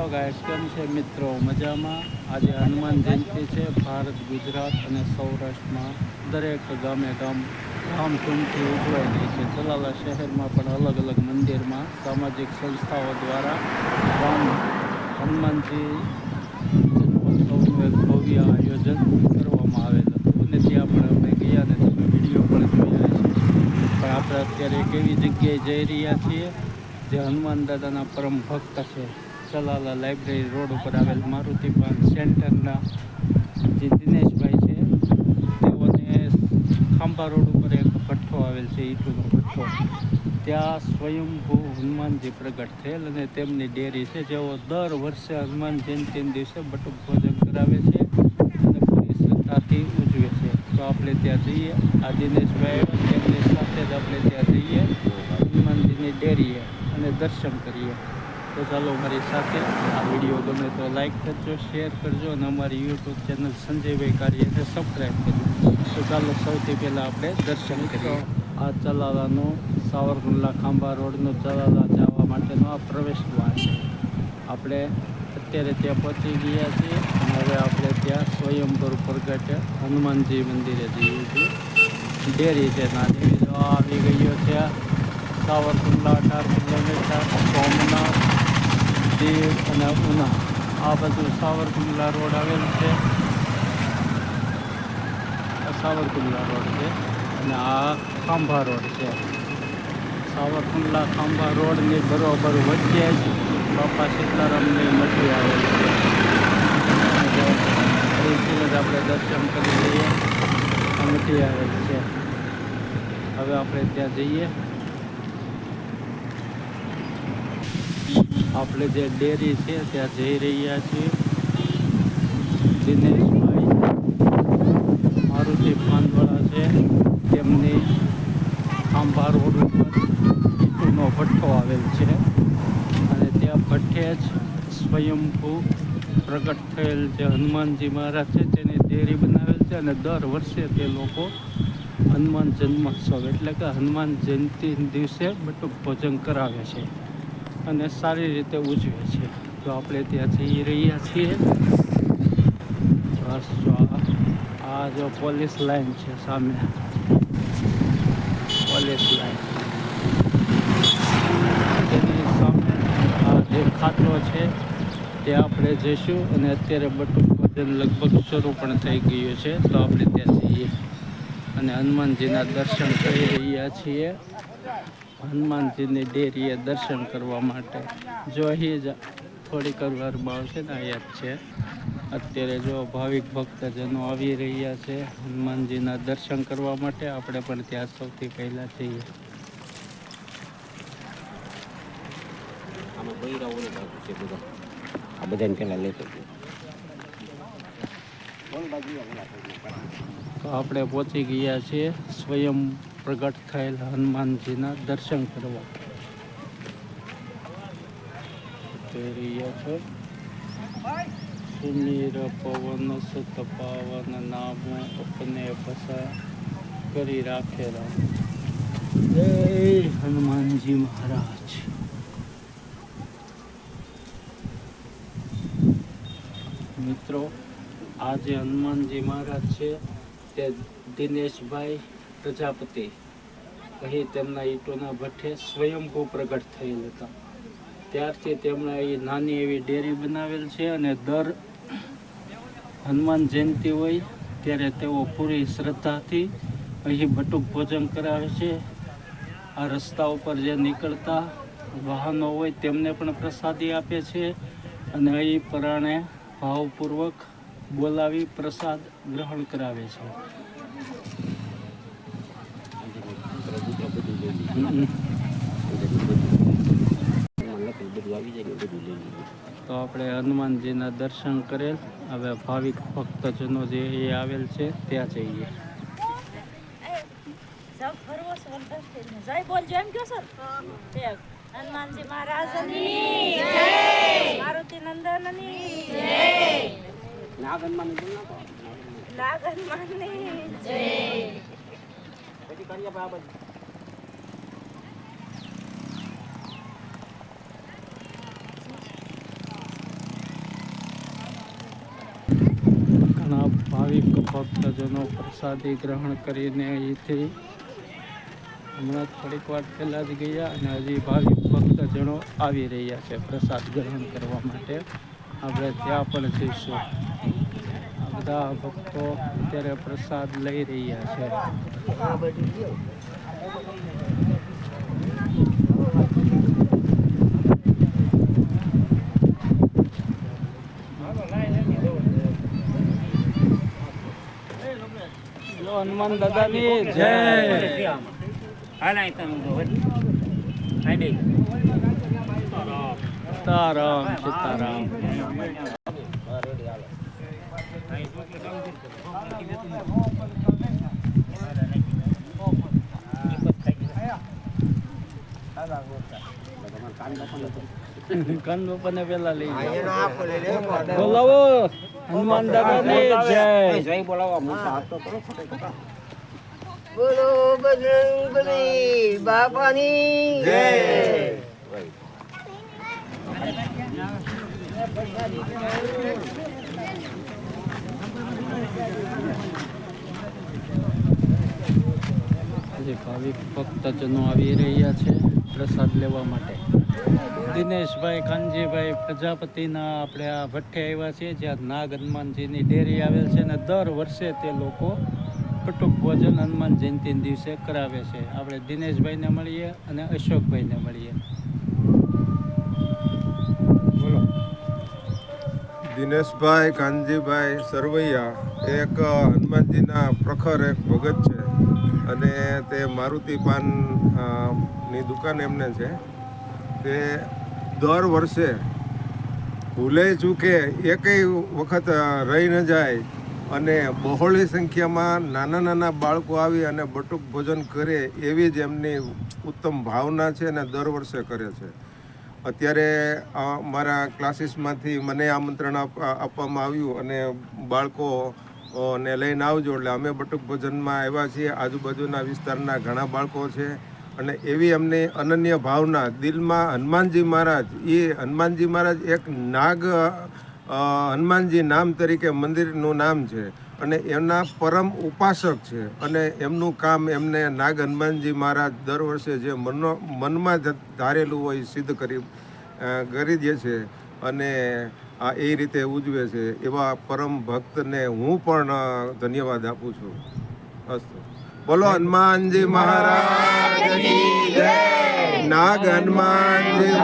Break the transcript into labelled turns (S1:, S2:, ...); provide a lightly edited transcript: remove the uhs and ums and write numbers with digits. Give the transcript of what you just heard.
S1: Hello guys, કેમ છે મિત્રો? મજામાં? આજે હનુમાન જયંતિ છે. ભારત, ગુજરાત અને સૌરાષ્ટ્રમાં દરેક ગામે ધામધૂમથી ઉજવાઈ રહી છે. ચલાલા શહેરમાં પણ અલગ અલગ મંદિરમાં સામાજિક સંસ્થાઓ દ્વારા હનુમાનજી જન્મોત્સવનું એક ભવ્ય આયોજન કરવામાં આવેલ હતું અને ત્યાં પણ અમે ગયા અને તમે વિડીયો પણ જોયા છે. પણ આપણે અત્યારે એક એવી જગ્યાએ જઈ રહ્યા છીએ જે હનુમાન દાદાના પરમ ભક્ત છે. ચલાલા લાઇબ્રેરી રોડ ઉપર આવેલ મારુતિ પાન સેન્ટરના જે દિનેશભાઈ છે તેઓને ખાંભા રોડ ઉપર એક ભઠ્ઠો આવેલ છે, ઈંટોનો ભઠ્ઠો. ત્યાં સ્વયંભૂ હનુમાનજી પ્રગટ થયેલ અને તેમની ડેરી છે, જેઓ દર વર્ષે હનુમાન જયંતિના દિવસે બટુક ભોજન કરાવે છે અને પૂરી શ્રદ્ધાથી ઉજવે છે. તો આપણે ત્યાં જઈએ. આ દિનેશભાઈ તેમની સાથે જ આપણે ત્યાં જઈએ હનુમાનજીની ડેરીએ અને દર્શન કરીએ. તો ચાલો મારી સાથે. આ વિડીયો ગમે તો લાઈક કરજો, શેર કરજો અને અમારી યુટ્યુબ ચેનલ સંજયભાઈ કાર્યને સબસ્ક્રાઈબ કરજો. તો ચાલો સૌથી પહેલાં આપણે દર્શન કરીએ. આ ચલાલાનો સાવરકુંડલા ખાંભા રોડનો ચલાલા જવા માટેનો આ પ્રવેશ દ્વાર છે. આપણે અત્યારે ત્યાં પહોંચી ગયા છીએ અને હવે આપણે ત્યાં સ્વયંભૂ પ્રગટ હનુમાનજી મંદિરે જઈએ છીએ. ડેરી છે નાની, આવી ગયો છે. સાવરકુંડલા 18 કિલોમીટર, સોમનાથ, દીવ અને ઉના, આ બધું સાવરકુંડલા રોડ આવેલ છે. સાવરકુંડલા રોડ છે અને આ ખાંભા રોડ છે. સાવરકુંડલા ખાંભા રોડની બરોબર વચ્ચે જ બાપા સીતારામની મઢી આવેલ છે. અહીંથી જ આપણે દર્શન કરી લઈએ. આ મઢી આવેલ છે. હવે આપણે ત્યાં જઈએ. આપણે જે ડેરી છે ત્યાં જઈ રહ્યા છીએ. દિનેશભાઈ મારુતિ પાનવાળા છે, તેમની ખાંભા રોડ ઉપર ઈંટોનો ભઠ્ઠો આવેલ છે અને ત્યાં ભઠ્ઠે જ સ્વયંભૂ પ્રગટ થયેલ જે હનુમાનજી મહારાજ છે તેની ડેરી બનાવેલ છે અને દર વર્ષે તે લોકો હનુમાન જન્મોત્સવ એટલે કે હનુમાન જયંતિ દિવસે બટુક ભોજન કરાવે છે અને સારી રીતે ઉજવે છે. તો આપણે ત્યાં જઈ રહ્યા છીએ. બસ જો આ જો પોલીસ લાઈન છે, સામે પોલીસ લાઈન, તેની સામે આ જે ખાતો છે ત્યાં આપણે જઈશું અને અત્યારે બટુક ભોજન લગભગ શરૂ પણ થઈ ગયું છે. તો આપણે ત્યાં જઈએ અને હનુમાનજીના દર્શન કરી રહ્યા છીએ. હનુમાનજીની ડેરીએ દર્શન કરવા માટે જો અહીં જ થોડીક વારમાં આવશે ને, અહીંયા જ છે. અત્યારે જો ભાવિક ભક્તજનો આવી રહ્યા છે હનુમાનજીના દર્શન કરવા માટે. આપણે પણ ત્યાં સૌથી પહેલાં જઈએ.
S2: આમાં બૈરાઓ છે બધા, આ બધાને પહેલાં લેતો.
S1: તો આપણે પહોંચી ગયા છીએ સ્વયં પ્રગટ થયેલ હનુમાનજીના દર્શન કરવા. જોઈ રહ્યા છો, સુમીર પવન સુત પાવન નામ અપને બસા કરી રાખેલા. જય હનુમાનજી મહારાજ. મિત્રો, આ જે હનુમાનજી મહારાજ છે તે દિનેશભાઈ પ્રજાપતિ અહીં તેમના ઈંટોના ભઠ્ઠે સ્વયંભૂ પ્રગટ થયેલ હતા. ત્યારથી તેમણે અહીં નાની એવી ડેરી બનાવેલ છે અને દર હનુમાન જયંતિ હોય ત્યારે તેઓ પૂરી શ્રદ્ધાથી અહીં બટુક ભોજન કરાવે છે. આ રસ્તા ઉપર જે નીકળતા વાહનો હોય તેમને પણ પ્રસાદી આપે છે અને અહીં પરાણે ભાવપૂર્વક બોલાવી પ્રસાદ ગ્રહણ કરાવે છે. તો આપણે હનુમાનજીના દર્શન કરેલ. હવે ભાવિક ભક્તજનો જે એ આવેલ છે ત્યાં જઈએ.
S3: હનુમાનજી મહારાજની જય, મારુતિ નંદનની જય, નાગહનુમાનની જય. પછી કરીએ બરાબર.
S1: ભાવિક ભક્તજનો પ્રસાદી ગ્રહણ કરીને અહીંથી હમણાં થોડીક વાર પહેલાં જ ગયા અને હજી ભાવિક ભક્તજનો આવી રહ્યા છે પ્રસાદ ગ્રહણ કરવા માટે. આપણે ત્યાં પણ જઈશું. આ બધા ભક્તો અત્યારે પ્રસાદ લઈ રહ્યા છે. જો હનુમાન દાદાની જય. સીતારામ સીતારામ. કાન બાપાને પેલા લઈ જાઓ. બોલાવો હનુમાન દાદાની જય.
S2: જય બોલાવો મોટા હાથ તો કરો ફટાફટ.
S3: બોલો બજરંગબલી બાપાની જય.
S1: હજી ભાવિક ભક્તજનો આવી રહ્યા છે પ્રસાદ લેવા માટે. દિનેશભાઈ કાનજીભાઈ પ્રજાપતિના આપણે આ ભઠ્ઠે આવ્યા છીએ, જ્યાં નાગ હનુમાનજીની ડેરી આવેલ છે અને દર વર્ષે તે લોકો બટુક ભોજન હનુમાન જયંતિના દિવસે કરાવે છે. આપણે દિનેશભાઈને મળીએ અને અશોકભાઈને મળીએ. બોલો.
S4: દિનેશભાઈ કાનજીભાઈ સરવૈયા એક હનુમાનજીના પ્રખર એક ભગત છે અને તે મારુતિ પાન ની દુકાન એમને છે. તે દર વર્ષે ભૂલે ચૂકે એકેય વખત રહી ન જાય અને બહોળી સંખ્યામાં નાના નાના બાળકો આવી અને બટુક ભોજન કરે એવી જ એમની ઉત્તમ ભાવના છે અને દર વર્ષે કરે છે. અત્યારે મારા ક્લાસીસમાંથી મને આમંત્રણ આપવામાં આવ્યું અને બાળકો ને લઈને આવજો એટલે અમે બટુક ભોજનમાં આવ્યા છીએ. આજુબાજુના વિસ્તારના ઘણા બાળકો છે અને એવી અમને અનન્ય ભાવના દિલમાં હનુમાનજી મહારાજ એક નાગ હનુમાનજી નામ તરીકે મંદિરનું નામ છે અને એમના પરમ ઉપાસક છે અને એમનું કામ એમને નાગ હનુમાનજી મહારાજ દર વર્ષે જે મનમાં ધારેલું હોય સિદ્ધ કરી દે છે અને એ રીતે ઉજવે છે. એવા પરમ ભક્તને હું પણ ધન્યવાદ આપું છું. અસ્તુ. બોલો હનુમાનજી મહારાજ નાગ હનુમાનજી